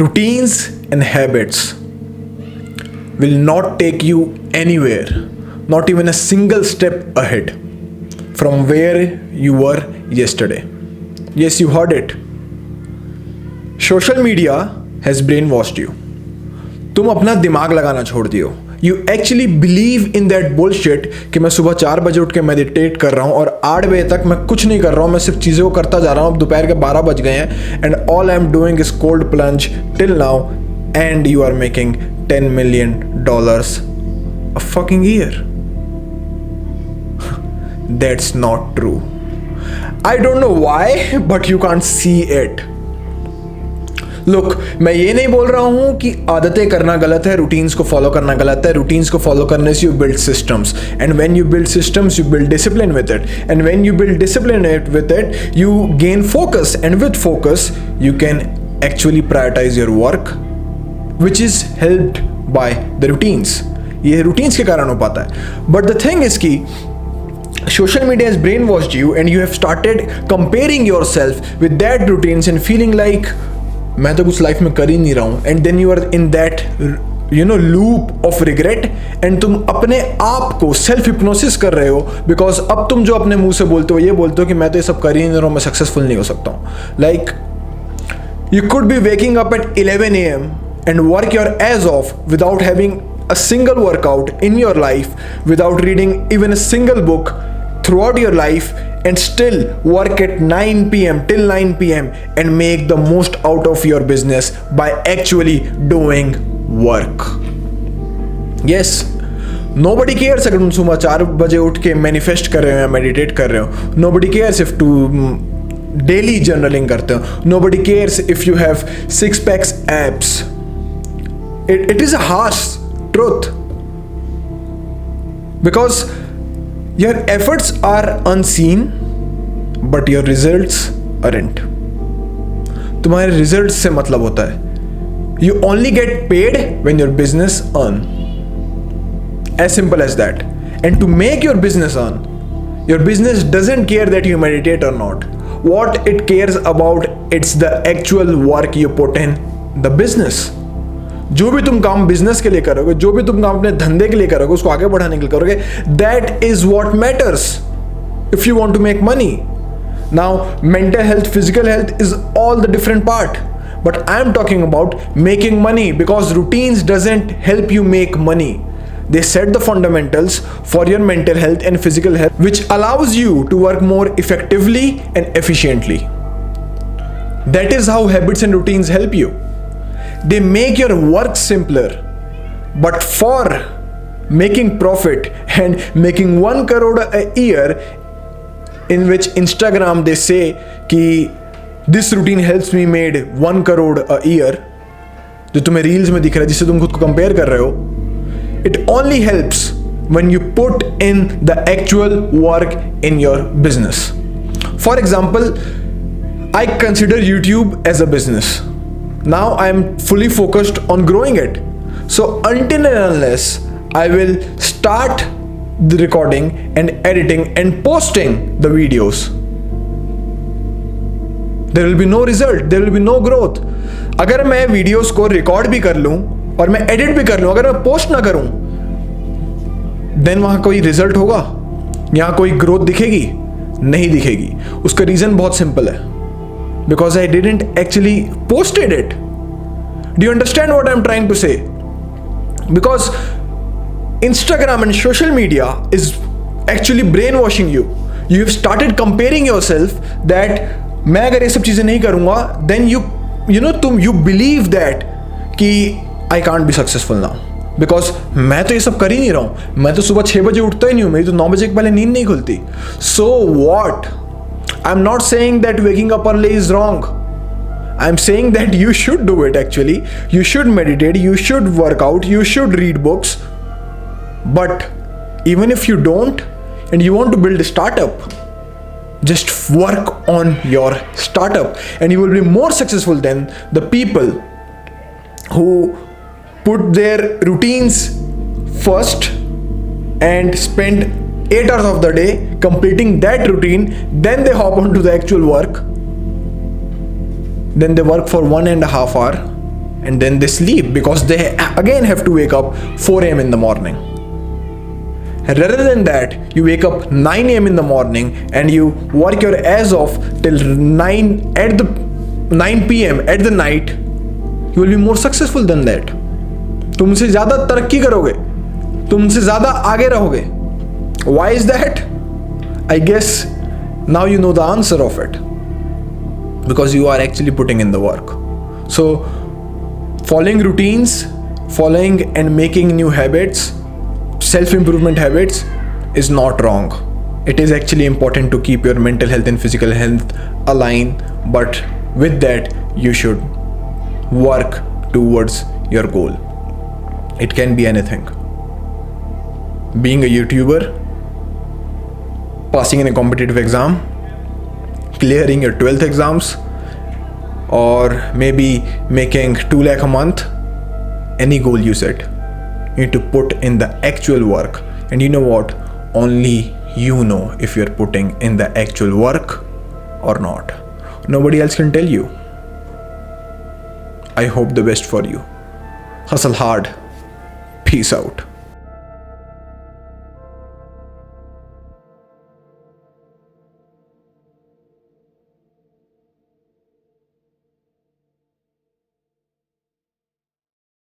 Routines and habits will not take you anywhere, not even a single step ahead from where you were yesterday. Yes, you heard it. Social media has brainwashed you. तुम अपना दिमाग लगाना छोड़ दियो. You actually believe in that bullshit कि मैं सुबह 4 बजे उठ के मेडिटेट कर रहा हूँ और 8 बजे तक मैं कुछ नहीं कर रहा हूँ, मैं सिर्फ चीज़ों को करता जा रहा हूँ. अब दोपहर के 12 बज गए हैं and all I'm doing is cold plunge till now and you are making $10 million a fucking year. That's not true. I don't know why, but you can't see it. Look, मैं ये नहीं बोल रहा हूँ कि आदतें करना गलत है, रूटीन्स को फॉलो करना गलत है. रूटीन्स को फॉलो करने से you build systems and when you build systems you build discipline with it and when you build discipline with it you gain focus and with focus you can actually prioritise your work which is helped by the routines. ये routines के कारण हो पाता है. But the thing is की social media has brainwashed you and you have started comparing yourself with that routines and feeling like मैं तो कुछ लाइफ में कर ही नहीं रहा हूँ. And then you are in that loop of regret and तुम अपने आप को सेल्फ हिप्नोसिस कर रहे हो बिकॉज अब तुम जो अपने मुंह से बोलते हो ये बोलते हो कि मैं तो ये सब कर ही नहीं रहा हूँ, मैं सक्सेसफुल नहीं हो सकता हूँ. Like you could be waking up at 11 AM and work your age of without having a single workout in your life, without reading even a single book throughout your life, and still work at 9 PM till 9 PM and make the most out of your business by actually doing work. Yes, nobody cares अगर तुम सुबह 4 बजे उठ के manifest कर रहे हो या मेडिटेट कर रहे हो. Nobody cares if to daily journaling करते हो. Nobody cares if you have 6 packs abs. It is a harsh truth because your efforts are unseen but your results aren't. तुम्हारे results से मतलब होता है you only get paid when your business earn, as simple as that. And to make your business earn, your business doesn't care that you meditate or not. What it cares about, it's the actual work you put in the business. जो भी तुम काम business के लिए करोगे, जो भी तुम काम अपने धंधे के लिए करोगे, उसको आगे बढ़ाने के लिए करोगे, that is what matters if you want to make money. Now mental health, physical health is all the different part, but I am talking about making money because routines doesn't help you make money. They set the fundamentals for your mental health and physical health, which allows you to work more effectively and efficiently. That is how habits and routines help you. They make your work simpler, but for making profit and making 1 crore a year, in which Instagram they say कि this routine helps me made 1 crore a year, जो तुम्हें reels में दिख रहा है, जिससे तुम खुद को कंपेयर कर रहे हो, it only helps when you put in the actual work in your business. For example, I consider YouTube as a business. Now I am fully focused on growing it. So until and unless I will start the recording and editing and posting the videos, there will be no result, there will be no growth. अगर मैं videos को record भी कर लूं और मैं edit भी कर लूं, अगर मैं पोस्ट ना करूं, देन वहां कोई रिजल्ट होगा? यहां कोई ग्रोथ दिखेगी? नहीं दिखेगी. उसका रीजन बहुत सिंपल है, because I didn't actually posted it. Do you understand what I'm trying to say? Because Instagram and social media is actually brainwashing you. You have started comparing yourself that मैं अगर ये सब चीजें नहीं करूंगा, then you believe that कि I can't be successful now because मैं तो ये सब कर ही नहीं रहा हूँ. मैं तो सुबह 6 बजे उठता ही नहीं हूँ, मेरी तो 9 बजे के पहले नींद नहीं खुलती. So what? I'm not saying that waking up early is wrong. I'm saying that you should do it actually. You should meditate, you should work out, you should read books. But even if you don't and you want to build a startup, just work on your startup and you will be more successful than the people who put their routines first and spend 8 hours of the day completing that routine, then they hop onto the actual work, then they work for 1.5 hours and then they sleep because they again have to wake up 4 a.m. in the morning. Rather than that, you wake up 9 a.m. in the morning and you work your ass off till 9 p.m. at the night, you will be more successful than that. तुमसे ज़्यादा तरक्की करोगे, तुमसे ज़्यादा आगे रहोगे. Why is that? I guess now you know the answer of it. Because you are actually putting in the work. So, following routines, following and making new habits, self-improvement habits is not wrong. It is actually important to keep your mental health and physical health aligned, but with that you should work towards your goal. It can be anything. Being a YouTuber, passing in a competitive exam, clearing your 12th exams, or maybe making 2 lakh a month. Any goal you set, you need to put in the actual work. And you know what? Only you know if you're putting in the actual work or not. Nobody else can tell you. I hope the best for you. Hustle hard. Peace out.